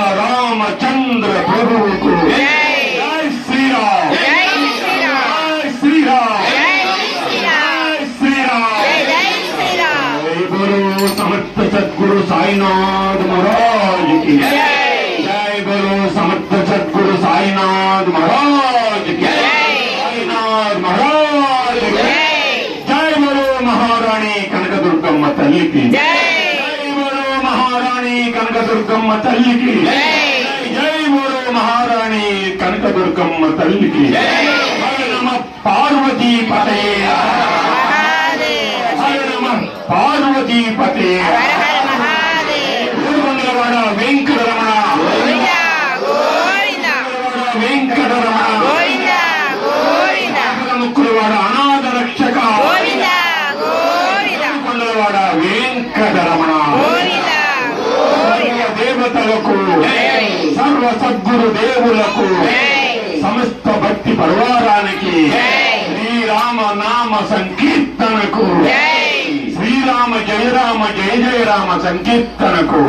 सीतारामचंद्र प्रभु को जय श्री राम, जय श्री राम, जय श्री राम, जय श्री राम, जय श्री राम। जय बोलो समर्थ सद्गुरु साईनाथ महाराज की जय। जय बोलो समर्थ सद्गुरु साईनाथ महाराज की जय। साईनाथ महाराज की जय। जय बोलो महारानी कनकदुर्गम्म तल्ली की जय। కనకదుర్గమ్మ తల్లికి జై బోలో మహారాణి కనకదుర్గమ్మ తల్లికి హర నమ పార్వతీ పతే హర నమ పార్వతీ పతే తిరుమంగళవాడ వెంకటరమణ వెంకటరమణ ముక్కులవాడ అనాథ రక్షక తిరుమంగళవాడ వెంకటరమణ దేవతలకు సర్వ సద్గురు దేవులకు సమస్త భక్తి పరివారానికి శ్రీరామ నామ సంకీర్తనకు శ్రీరామ జయ రామ జయ జయ రామ సంకీర్తనకు